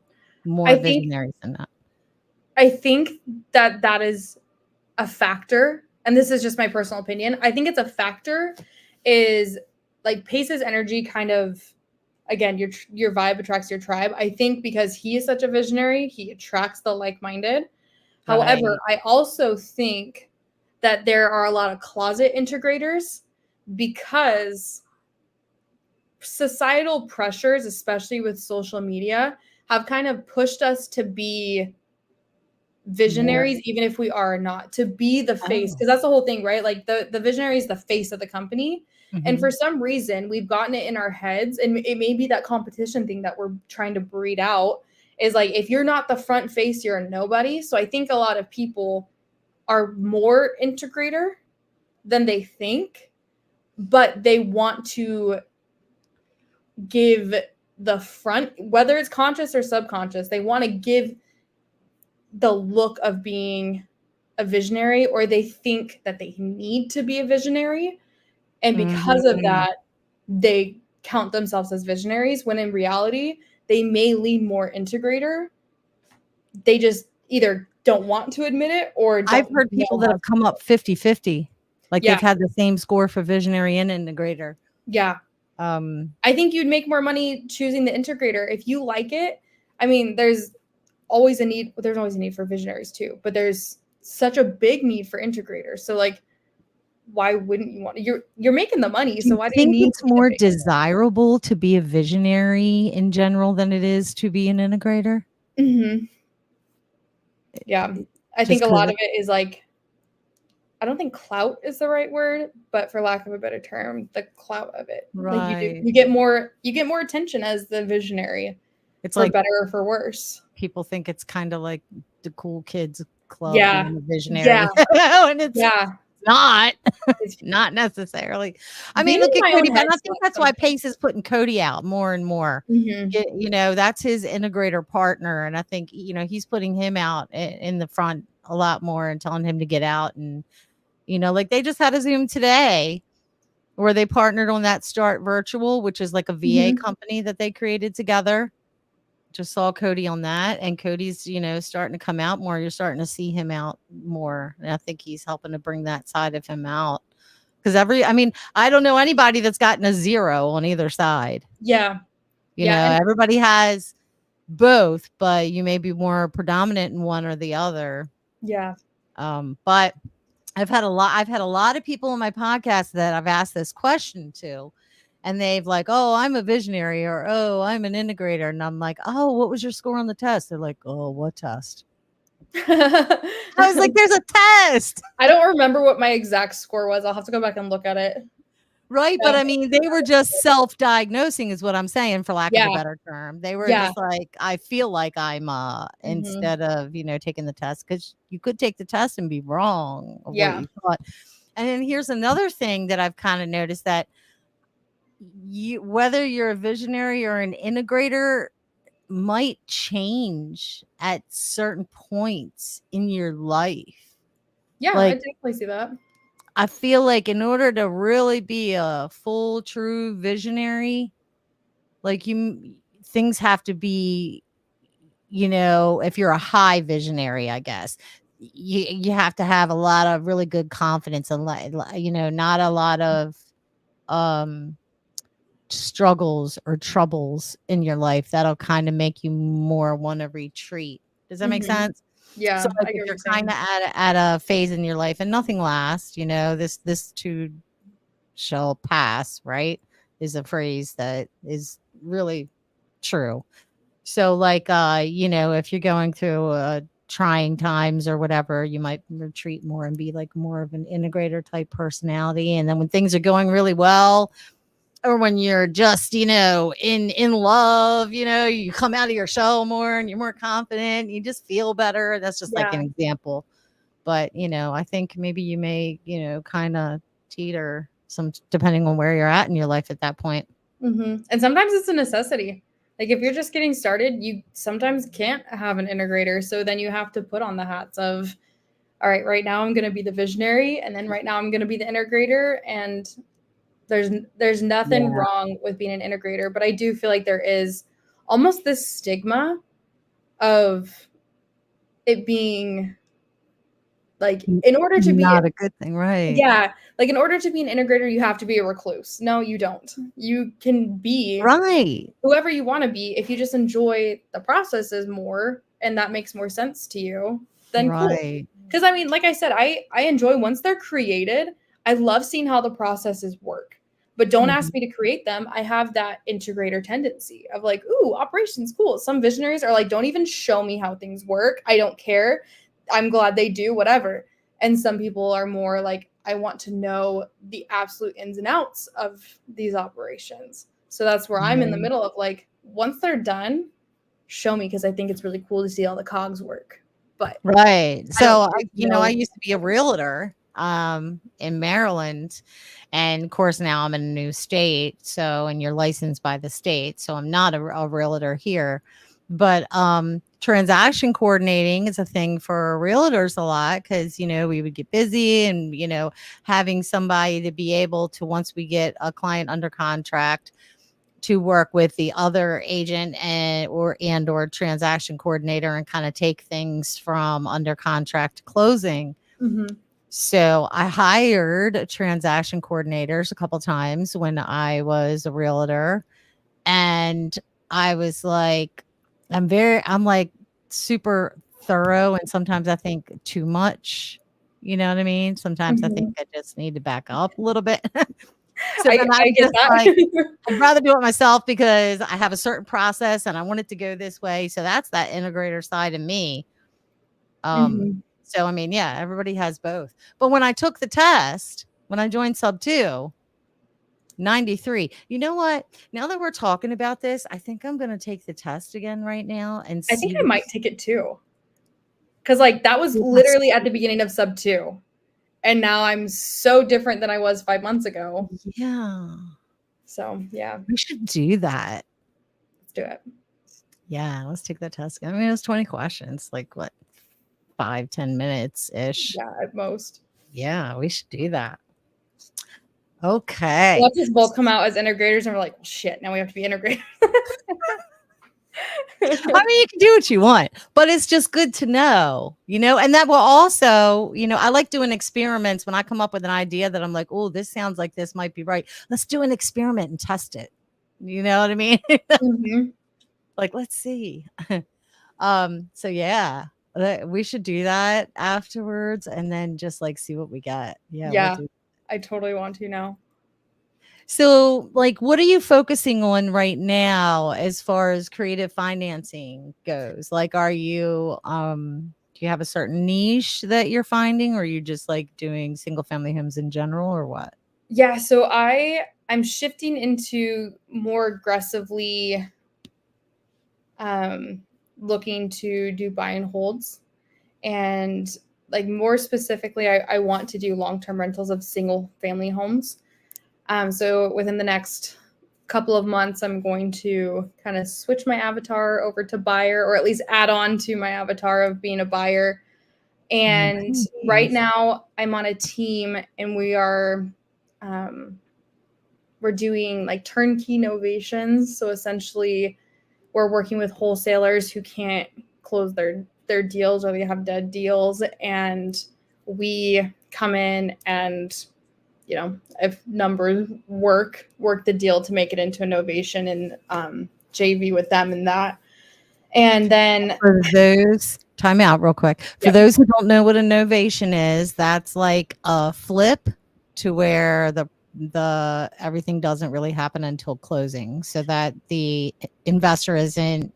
More I think visionaries than that. I think that that is a factor, and this is just my personal opinion. I think it's a factor is like Pace's energy kind of again your vibe attracts your tribe. I think because he is such a visionary, he attracts the like-minded. However, Right. I also think that there are a lot of closet integrators because societal pressures, especially with social media, have kind of pushed us to be More. visionaries even if we are not, to be the face, Oh. because that's the whole thing, right? Like the visionary is the face of the company, and Mhm. for some reason we've gotten it in our heads, and it may be that competition thing that we're trying to breed out, is like if you're not the front face you're a nobody. So I think a lot of people are more integrator than they think, but they want to give the front, whether it's conscious or subconscious, they want to give the look of being a visionary, or they think that they need to be a visionary. And because of Mhm. that, they count themselves as visionaries when in reality, they may lean more integrator. They just either don't want to admit it or I've don't heard people know that how have to. come up 50-50, like Yeah. they've had the same score for visionary and integrator. Yeah. Um, I think you'd make more money choosing the integrator if you like it. I mean, there's always a need for visionaries too, but there's such a big need for integrators. So like why wouldn't you want to? You're making the money, do so you why do you think need it's to be the more face? desirable to be a visionary in general than it is to be an integrator? Mhm. Yeah. I think Just a because, lot of it is like I don't think clout is the right word, but for lack of a better term, the clout of it. Like right? you get more attention as the visionary, It's for like better or for worse. people think it's kind of like the cool kids club Yeah. being a visionary, Yeah. and it's Yeah. not. It's Not necessarily. I mean, being look in at my own Cody, but head I think sucks that's why sometimes. Pace is putting Cody out more and more. Mhm. That's his integrator partner, and I think he's putting him out in the front a lot more and telling him to get out. And like they just had a Zoom today where they partnered on that Start Virtual, which is like a VA Mhm. company that they created together. Just saw Cody on that, and Cody's starting to come out more. You're starting to see him out more, and I think he's helping to bring that side of him out. Because I don't know anybody that's gotten a 0 on either side. Yeah. Yeah, and Everybody has both, but you may be more predominant in one or the other. yeah. But I've had a lot of people on my podcast that I've asked this question to, and they've like, "Oh, I'm a visionary," or "Oh, I'm an integrator," and I'm like, "Oh, what was your score on the test?" They're like, "Oh, what test?" I was like, "There's a test." I don't remember what my exact score was. I'll have to go back and look at it. Right, but Um, I mean, they were just self-diagnosing is what I'm saying, for lack of a yeah. better term. They were Yeah. just like, "I feel like I'm," Mhm. instead of, taking the test, because you could take the test and be wrong of what Yeah. you thought. And then here's another thing that I've kinda noticed, that whether you're a visionary or an integrator might change at certain points in your life. Yeah, I Like, definitely see that. I feel like in order to really be a full, true visionary, like things have to be, if you're a high visionary, I guess you have to have a lot of really good confidence and not a lot of um struggles or troubles in your life that'll kind of make you more want to retreat. Does that make Mhm. sense? So Yeah, like I if get what you're you're kind saying. of at a phase in your life and nothing lasts, this too shall pass, right? Is a phrase that is really true. So like if you're going through trying times or whatever, you might retreat more and be like more of an integrator type personality. And then when things are going really well, or when you're just, in love, you come out of your shell more and you're more confident, you just feel better. That's just like an Yeah. example. But, I think maybe you may, kind of teeter some depending on where you're at in your life at that point. And sometimes it's a necessity. Like if you're just getting started, you sometimes can't have an integrator. So then you have to put on the hats of, all right, right now I'm going to be the visionary, and then right now I'm going to be the integrator. And there's nothing Yeah. wrong with being an integrator, but I do feel like there is almost this stigma of it being like in order to be Not a good thing, right? yeah, like in order to be an integrator, you have to be a recluse. No, you don't. You can be Right. whoever you want to be if you just enjoy the processes more and that makes more sense to you, then cool. Right. Because I mean, like I said, I enjoy once they're created. I love seeing how the processes work. But don't Mhm. ask me to create them. I have that integrator tendency of like, ooh, operations, cool. Some visionaries are like, don't even show me how things work. I don't care. I'm glad they do, whatever. And some people are more like, I want to know the absolute ins and outs of these operations. So that's where I'm in the Right. middle of like, once they're done, show me because I think it's really cool to see all the cogs work. But Right. I don't So, need to I know. used to be a realtor in Maryland, and of course now I'm in a new state. So, and you're licensed by the state, so I'm not a realtor here. But transaction coordinating is a thing for realtors a lot because we would get busy, and having somebody to be able to, once we get a client under contract, to work with the other agent and or transaction coordinator and kind of take things from under contract to closing. Mhm. So I hired transaction coordinators a couple times when I was a realtor, and I was like, I'm like super thorough, and sometimes I think too much. You know what I mean? Sometimes I think Mhm. I just need to back up a little bit. So then I I'm get just like, that. I'd rather do it myself because I have a certain process and I want it to go this way. So that's that integrator side of me. Um, Mhm. so I mean, yeah, everybody has both. But when I took the test, when I joined Subto, 93. You know what? Now that we're talking about this, I think I'm going to take the test again right now and I think see I what. might take it too. Because like that was Yeah, that's literally at the beginning of sub two. And now I'm so different than I was 5 months ago. yeah, So yeah, we should do that. let's do it. Yeah, let's take that test. I mean, it was 20 questions, like what, 5-10 minutes ish. Yeah, at most. Yeah, we should do that. We'll Okay. have to both come out as integrators and we're like, well, shit, now we have to be integrators. I mean, you can do what you want, but it's just good to know, and that will also, I like doing experiments when I come up with an idea that I'm like, oh, this sounds like this might be right. Let's do an experiment and test it. You know what I mean? Mhm. Like, let's see. So yeah, we should do that afterwards and then just like see what we got. Yeah, we'll Yeah, do. I totally want to now. So, like, what are you focusing on right now as far as creative financing goes? Like, do you have a certain niche that you're finding, or are you just like doing single family homes in general, or what? Yeah, so I'm shifting into more aggressively um looking to do buy and holds. And like more specifically, I want to do long-term rentals of single family homes. So within the next couple of months, I'm going to kind of switch my avatar over to buyer, or at least add on to my avatar of being a buyer. And right Nice. now I'm on a team and we're doing like turnkey novations. So essentially we're working with wholesalers who can't close their deals or they have dead deals, and we come in and, you know, if numbers work the deal to make it into a novation and JV with them and that. And then For those, time out real quick. For yep. those who don't know what a novation is, that's like a flip to where the everything doesn't really happen until closing, so that the investor isn't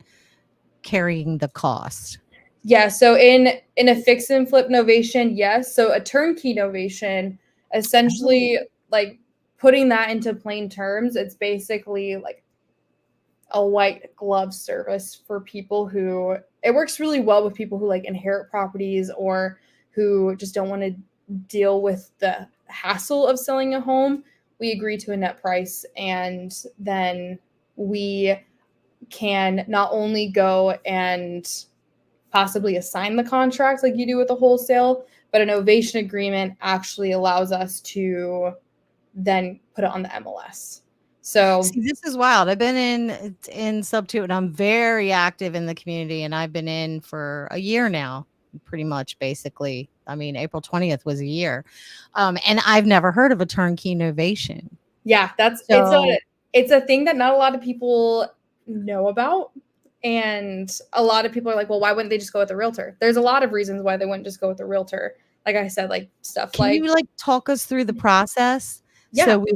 carrying the cost. Yeah, so in a fix and flip novation, yes. So a turnkey novation, essentially, like putting that into plain terms, it's basically like a white glove service for people who, it works really well with people who like inherit properties or who just don't want to deal with the hassle of selling a home. We agree to a net price, and then we can not only go and possibly assign the contract like you do with a wholesale, but an novation agreement actually allows us to then put it on the MLS. So See, this is wild. I've been in Subto, and I'm very active in the community, and I've been in for a year now, pretty much, basically. I mean, April 20th was a year. And I've never heard of a turnkey novation. yeah, So it's a thing that not a lot of people know about. And a lot of people are like, well, why wouldn't they just go with a realtor? There's a lot of reasons why they wouldn't just go with a realtor. Like I said, like stuff can like, you like talk us through the process? yeah, So we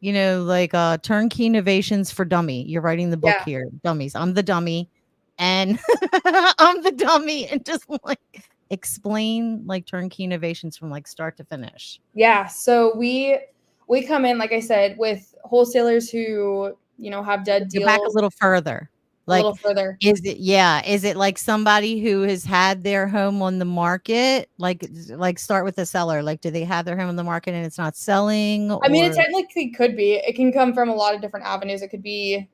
turnkey novations for dummy. You're writing the book yeah, here, dummies. I'm the dummy, and I'm the dummy, and just like explain like turnkey novations from like start to finish. yeah. So we come in, like I said, with wholesalers who, you know, have dead Go back a deals little further. a little Like, further. is it like somebody who has had their home on the market? Like start with the seller. Like, do they have their home on the market and it's not selling, I mean, it or technically could be. It can come from a lot of different avenues. It could be,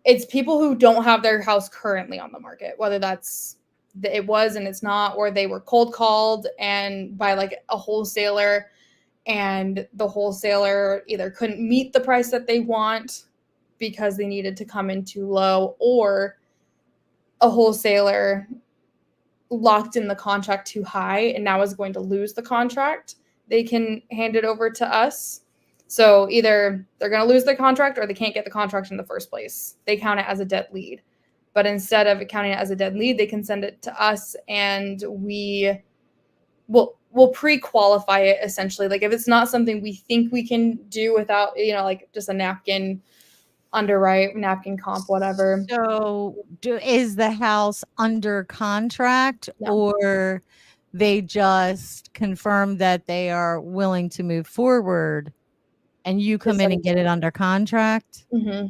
it's people who don't have their house currently on the market, whether that's it was and it's not, or they were cold called and by like a wholesaler, and the wholesaler either couldn't meet the price that they want because they needed to come in too low, or a wholesaler locked in the contract too high and now is going to lose the contract. They can hand it over to us. So either they're going to lose the contract or they can't get the contract in the first place. They count it as a dead lead. But instead of counting it as a dead lead, they can send it to us and we'll pre-qualify it essentially. Like if it's not something we think we can do without, you know, like just a napkin underwrite, napkin comp, whatever. so is the house under contract, No. or they just confirm that they are willing to move forward and you come in and get it under contract? Mm-hmm.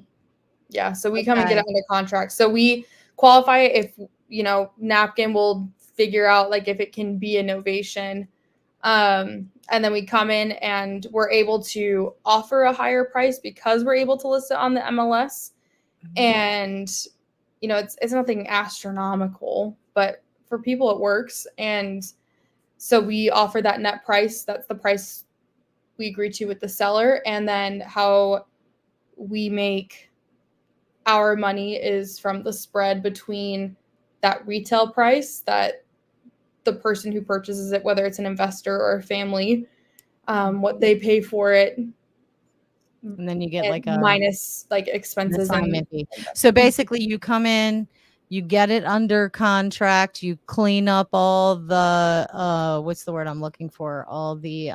Yeah, so we come and get Okay. it under contract. So we qualify it if, you know, napkin will figure out like if it can be a novation. And then we come in and we're able to offer a higher price because we're able to list it on the MLS. And, you know, it's nothing astronomical, but for people it works. And so we offer that net price. That's the price we agree to with the seller. And then how we make our money is from the spread between that retail price that the person who purchases it, whether it's an investor or a family, what they pay for it, And then you get and like minus like an expenses and assignment fee. So basically you come in, you get it under contract, you clean up all the what's the word I'm looking for? All the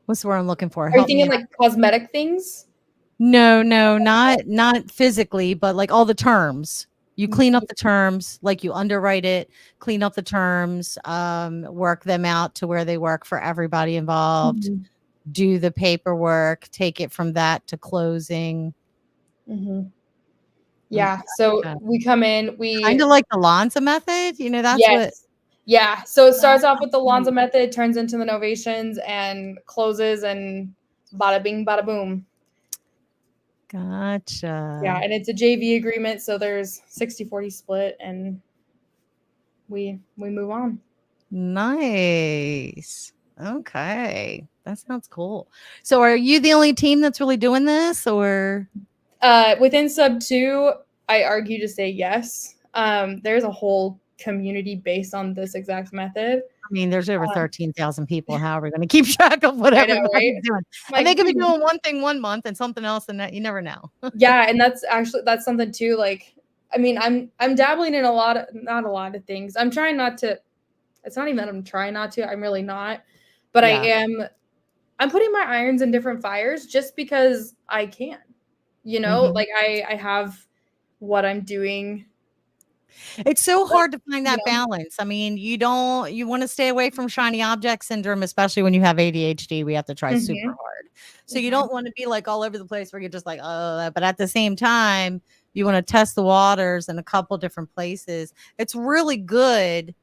what's the word I'm looking for? are you Help me thinking out. like cosmetic things? No, no, not physically, but like all the terms. You clean up the terms, like you underwrite it, clean up the terms, work them out to where they work for everybody involved, Mhm. do the paperwork, take it from that to closing. Mhm. Mm, Yeah, so okay. we come in, Kind we of like the Lanza method, that's what. yes. Yeah, so it Ah, starts off with the right. Lonza method, turns into the novations and closes and bada bing bada boom. Yeah, Gotcha. and it's a JV agreement, so there's 60-40 split, and we move on. Nice. Okay. That sounds cool. So are you the only team that's really doing this, or Within sub two, I argue to say yes. There's a whole community based on this exact method. I mean, there's over Um, 13,000 people. How are we going to keep track of what I know, right? everybody's doing? And Like, they could be doing one thing one month and something else, and that you never know. yeah, and that's something too. Like, I mean, I'm dabbling in a lot of not a lot of things. I'm trying not to. It's not even that I'm trying not to. I'm really not, but I Yeah. am. I'm putting my irons in different fires just because I can. You know, Mhm. like I have what I'm doing. It's so Like, hard to find you that know. balance. I mean, you want to stay away from shiny object syndrome, especially when you have ADHD. We have to try super Mhm, hard. So you mhm, don't want to be like all over the place where you're just like, oh, but at the same time, you want to test the waters in a couple different places. It's really good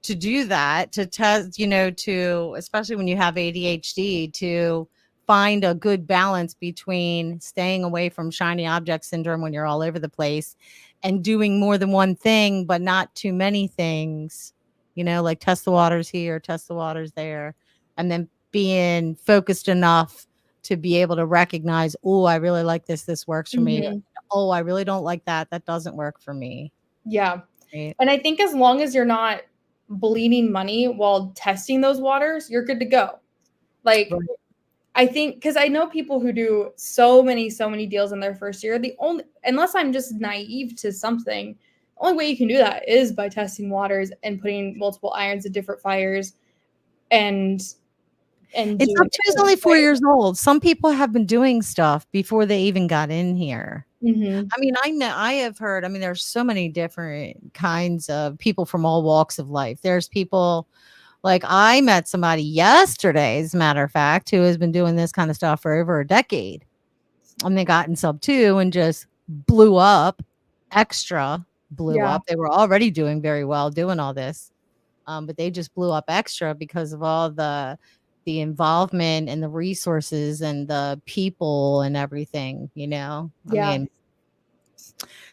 to do that, to test, to especially when you have ADHD, to find a good balance between staying away from shiny object syndrome when you're all over the place and doing more than one thing, but not too many things, like test the waters here, test the waters there, and then being focused enough to be able to recognize, oh, I really like this. This works for me. mhm. Oh, I really don't like that. That doesn't work for me. Yeah, Right. and I think as long as you're not bleeding money while testing those waters, you're good to go. Like, Right. I think because I know people who do so many deals in their first year. The only unless I'm just naive to something, the only way you can do that is by testing waters and putting multiple irons in different fires and It's doing up to is it, only 4 right? years old. Some people have been doing stuff before they even got in here. Mhm. I mean, I have heard, I mean, there's so many different kinds of people from all walks of life. There's people like I met somebody yesterday, as a matter of fact, who has been doing this kind of stuff for over a decade. And they got in sub two and just blew up, blew Yeah, up. They were already doing very well doing all this, but they just blew up extra because of all the involvement and the resources and the people and everything. I yeah. mean,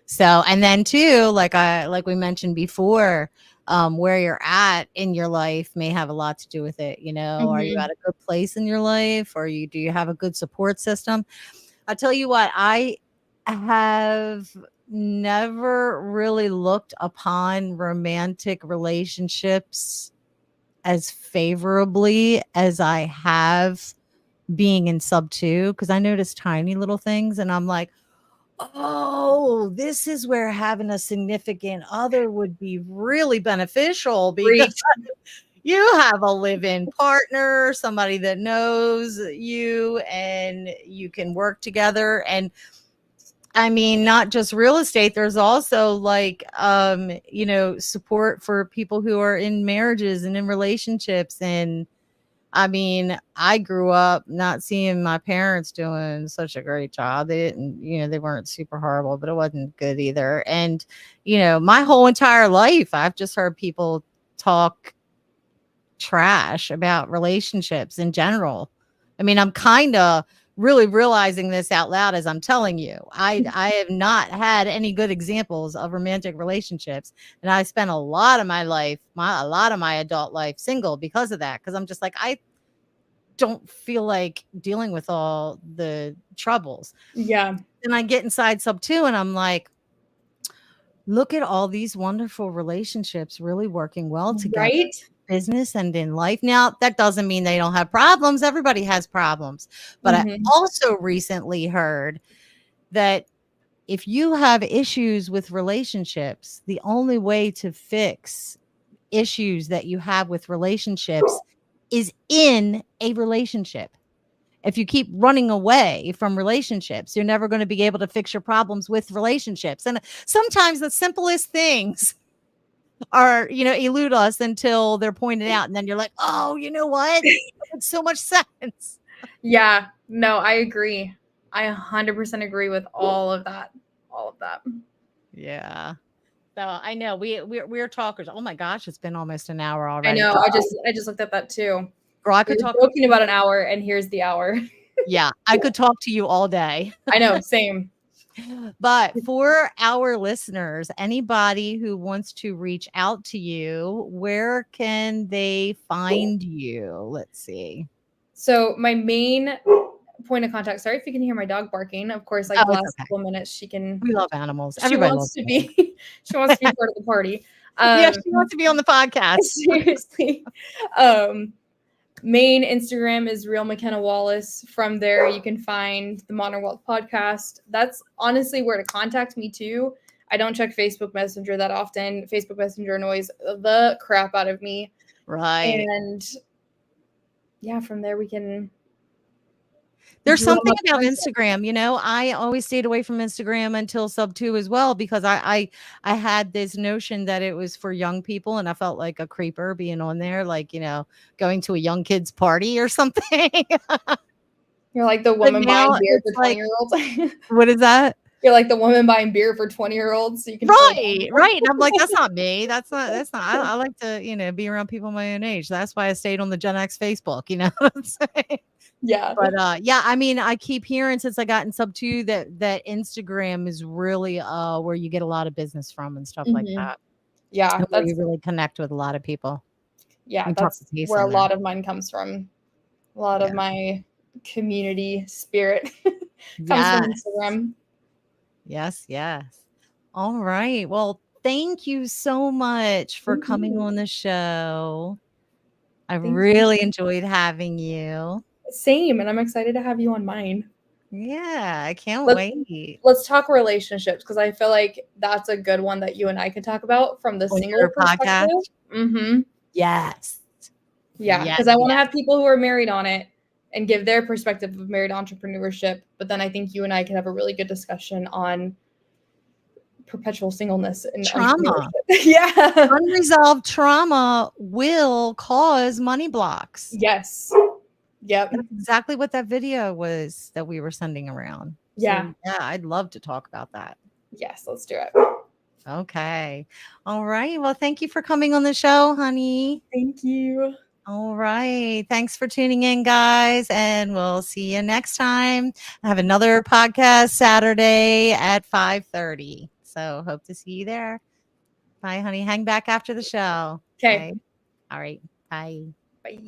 so and then too, like we mentioned before, where you're at in your life may have a lot to do with it. Are you Mhm. at a good place in your life, or do you have a good support system? I'll tell you what, I have never really looked upon romantic relationships as favorably as I have being in sub two, because I notice tiny little things and I'm like, oh, this is where having a significant other would be really beneficial because Preach. you have a live-in partner, somebody that knows you and you can work together. And I mean, not just real estate, there's also like support for people who are in marriages and in relationships. And I mean, I grew up not seeing my parents doing such a great job. They didn't, they weren't super horrible, but it wasn't good either. And, my whole entire life, I've just heard people talk trash about relationships in general. I mean, I'm kind of really realizing this out loud as I'm telling you. I have not had any good examples of romantic relationships, and I spent a lot of my life, a lot of my adult life single because of that, because I'm just like I don't feel like dealing with all the troubles. Yeah. And I get inside sub 2 and I'm like, look at all these wonderful relationships really working well together, Right? business and in life. Now, that doesn't mean they don't have problems. Everybody has problems. But I Mhm. also recently heard that if you have issues with relationships, the only way to fix issues that you have with relationships is in a relationship. If you keep running away from relationships, you're never going to be able to fix your problems with relationships. And sometimes the simplest things are, elude us until they're pointed out. And then you're like, oh, you know what? That makes so much sense. Yeah. No, I agree. I 100% agree with all of that. All of that. Yeah. So I know we're talkers. Oh my gosh, it's been almost an hour I already. know. I just looked at that too. Girl, I We could were talk. joking about an hour, and here's the hour. Yeah, I could talk to you all day. I know, same. But for our listeners, anybody who wants to reach out to you, where can they find you? Let's see. So my main point of contact. Sorry if you can hear my dog barking. Of course, like Oh, the it's last okay. couple of minutes, she can. We love animals. She Everybody wants loves to animals. be. She wants to be part of the party. Yeah, she wants to be on the podcast. Seriously. Main Instagram is Real McKenna Wallace. From there, you can find the Modern Wealth Podcast. That's honestly where to contact me too. I don't check Facebook Messenger that often. Facebook Messenger annoys the crap out of me. Right. And yeah, from there we can. There's drum something up about content. Instagram, I always stayed away from Instagram until Subto as well, because I had this notion that it was for young people, and I felt like a creeper being on there, like, going to a young kid's party or something. You're like the But woman buying now beer for it's like, 20-year-olds. what is that? You're like the woman buying beer for 20-year-olds, so you can Right, right. And I'm like, that's not me. That's not. I like to, be around people my own age. That's why I stayed on the Gen X Facebook. You know what I'm saying? Yeah. But yeah, I mean, I keep hearing since I got in Sub 2 that Instagram is really where you get a lot of business from and stuff like that. Yeah, And where you really connect with a lot of people. And talk that's to peace where a on there. lot of mine comes from. A lot of my community spirit comes from Instagram. Yes, yes. All right. Well, thank you so much for coming on the show. I really enjoyed having you. Same, and I'm excited to have you on mine. Yeah, I can't wait. Let's talk relationships, because I feel like that's a good one that you and I could talk about from the On single your perspective. podcast? Mm-hmm. Yes. Yeah, because I want to have people who are married on it and give their perspective of married entrepreneurship. But then I think you and I could have a really good discussion on perpetual singleness and trauma. Yeah. Unresolved trauma will cause money blocks. Yes. Yep. That's exactly what that video was that we were sending around. Yeah. So, yeah, I'd love to talk about that. Yes, let's do it. Okay. All right. Well, thank you for coming on the show, honey. Thank you. All right. Thanks for tuning in, guys. And we'll see you next time. I have another podcast Saturday at 5:30. So hope to see you there. Bye, honey. Hang back after the show. Okay. All right. Bye. Bye.